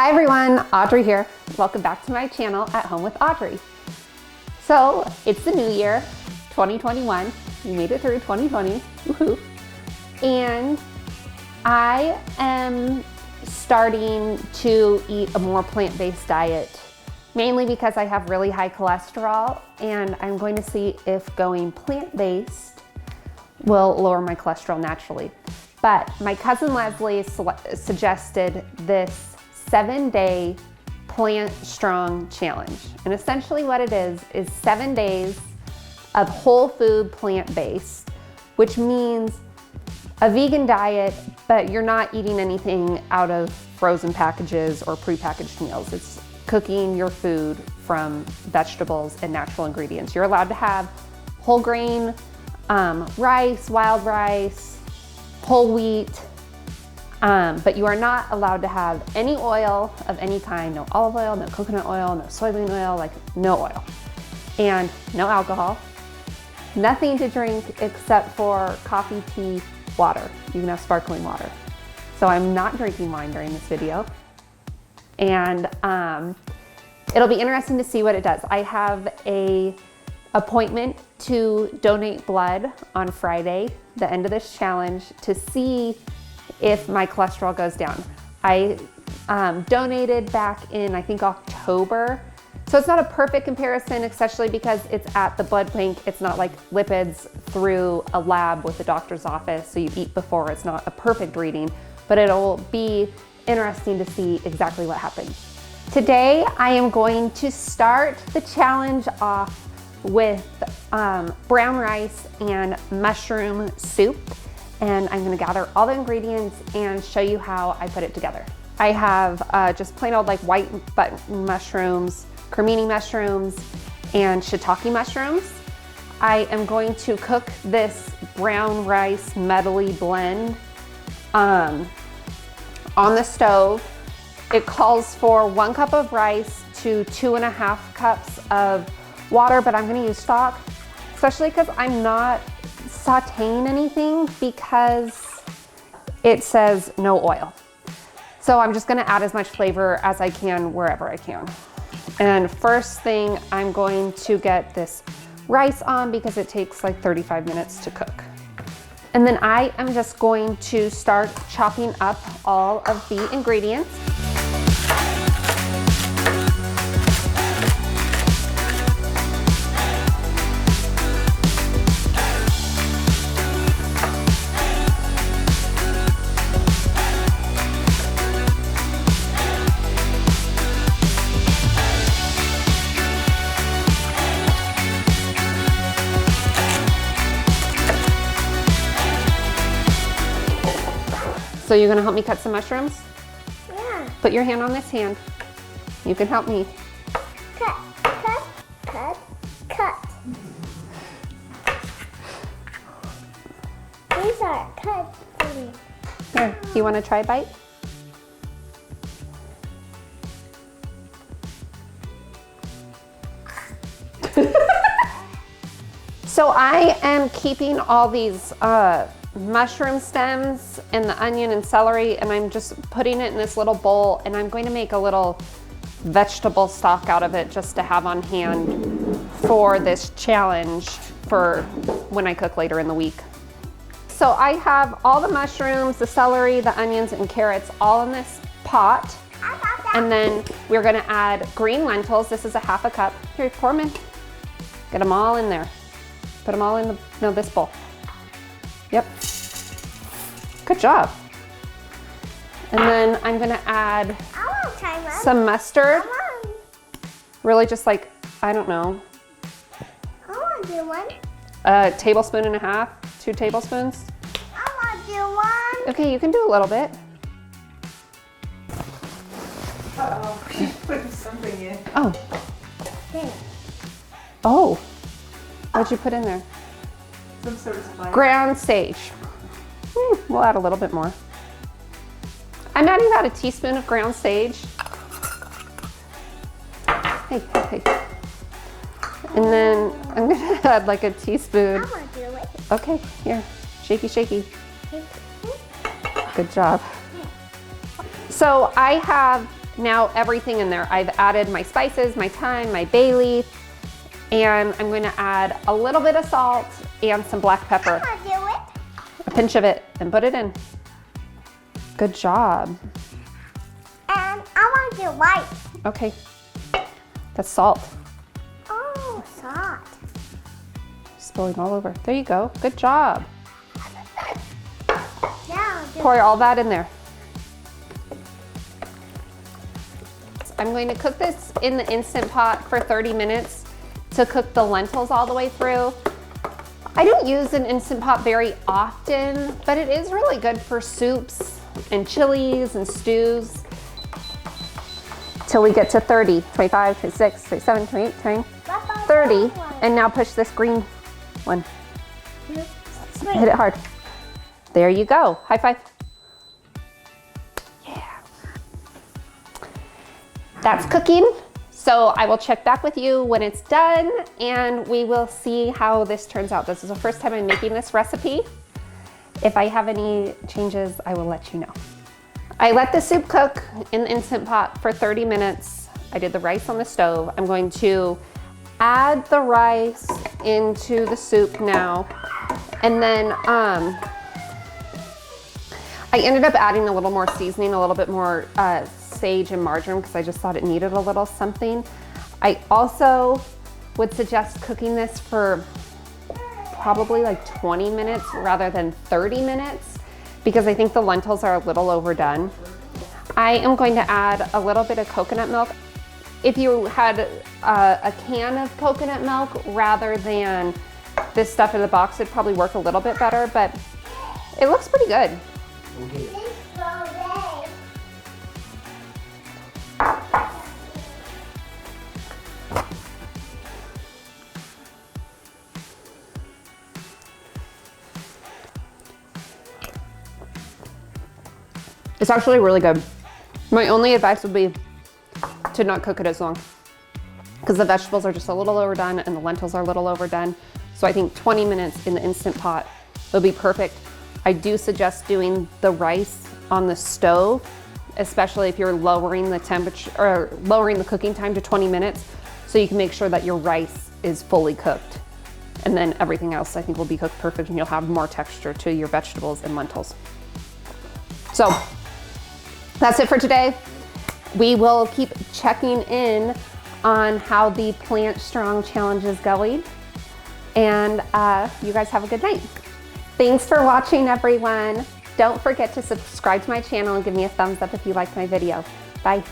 Hi everyone, Audrey here. Welcome back to my channel At Home with Audrey. So it's the new year, 2021. We made it through 2020, woohoo. And I am starting to eat a more plant-based diet, mainly because I have really high cholesterol, and I'm going to see if going plant-based will lower my cholesterol naturally. But my cousin Leslie suggested this 7-day PLANTSTRONG challenge. And essentially what it is 7 days of whole food plant-based, which means a vegan diet, but you're not eating anything out of frozen packages or prepackaged meals. It's cooking your food from vegetables and natural ingredients. You're allowed to have whole grain, rice, wild rice, whole wheat, but you are not allowed to have any oil of any kind, no olive oil, no coconut oil, no soybean oil, like no oil, and no alcohol, nothing to drink except for coffee, tea, water. You can have sparkling water. So I'm not drinking wine during this video. And it'll be interesting to see what it does. I have an appointment to donate blood on Friday, the end of this challenge, to see if my cholesterol goes down. I donated back in, I think, October. So it's not a perfect comparison, especially because it's at the blood bank. It's not like lipids through a lab with a doctor's office, so you eat before. It's not a perfect reading, but it'll be interesting to see exactly what happens. Today, I am going to start the challenge off with brown rice and mushroom soup. And I'm gonna gather all the ingredients and show you how I put it together. I have just plain old like white button mushrooms, cremini mushrooms, and shiitake mushrooms. I am going to cook this brown rice medley blend on the stove. It calls for 1 cup of rice to 2.5 cups of water, but I'm gonna use stock, especially because I'm not sauteing anything because it says no oil. So I'm just gonna add as much flavor as I can wherever I can. And first thing, I'm going to get this rice on because it takes like 35 minutes to cook. And then I am just going to start chopping up all of the ingredients. So you're gonna help me cut some mushrooms? Yeah. Put your hand on this hand. You can help me. Cut, cut, cut, cut. These are cut for me. Here, do you wanna try a bite? So I am keeping all these mushroom stems and the onion and celery, and I'm just putting it in this little bowl, and I'm going to make a little vegetable stock out of it just to have on hand for this challenge for when I cook later in the week. So I have all the mushrooms, the celery, the onions, and carrots all in this pot. And then we're gonna add green lentils. This is a 1/2 cup. Here, pour them in. Get them all in there. Put them all in this bowl. Yep. Good job. And then I'm gonna add some mustard. Really just like, I don't know. I want to do one. 1.5 tablespoons, 2 tablespoons. I want to do one. Okay, you can do a little bit. Uh-oh, she's putting something in. Oh. There. Oh. What'd you put in there? Some sort of spice. Ground sage. We'll add a little bit more. I'm adding about 1 teaspoon of ground sage. Hey, hey. And then I'm gonna add like 1 teaspoon. I want to do it. Okay, here, shaky, shaky. Good job. So I have now everything in there. I've added my spices, my thyme, my bay leaf, and I'm going to add a little bit of salt and some black pepper. I want to do it. A pinch of it and put it in. Good job. And I want to do white. Okay, that's salt. Oh, salt. Spilling all over. There you go. Good job. Now I'll do Pour all that in there. I'm going to cook this in the Instant Pot for 30 minutes to cook the lentils all the way through. I don't use an Instant Pot very often, but it is really good for soups and chilies and stews. Till we get to 30, 25, 26, 27, 28, 29, 30. And now push this green one. Hit it hard. There you go. High five. Yeah. That's cooking. So I will check back with you when it's done and we will see how this turns out. This is the first time I'm making this recipe. If I have any changes, I will let you know. I let the soup cook in the Instant Pot for 30 minutes. I did the rice on the stove. I'm going to add the rice into the soup now. And then I ended up adding a little more seasoning, a little bit more sage and marjoram because I just thought it needed a little something. I also would suggest cooking this for probably like 20 minutes rather than 30 minutes because I think the lentils are a little overdone. I am going to add a little bit of coconut milk. If you had a can of coconut milk rather than this stuff in the box, it'd probably work a little bit better, but it looks pretty good. It's actually really good. My only advice would be to not cook it as long because the vegetables are just a little overdone and the lentils are a little overdone. So I think 20 minutes in the Instant Pot would be perfect. I do suggest doing the rice on the stove, especially if you're lowering the temperature or lowering the cooking time to 20 minutes so you can make sure that your rice is fully cooked. And then everything else I think will be cooked perfect and you'll have more texture to your vegetables and lentils. So that's it for today. We will keep checking in on how the Plant Strong Challenge is going. And you guys have a good night. Thanks for watching, everyone. Don't forget to subscribe to my channel and give me a thumbs up if you liked my video. Bye.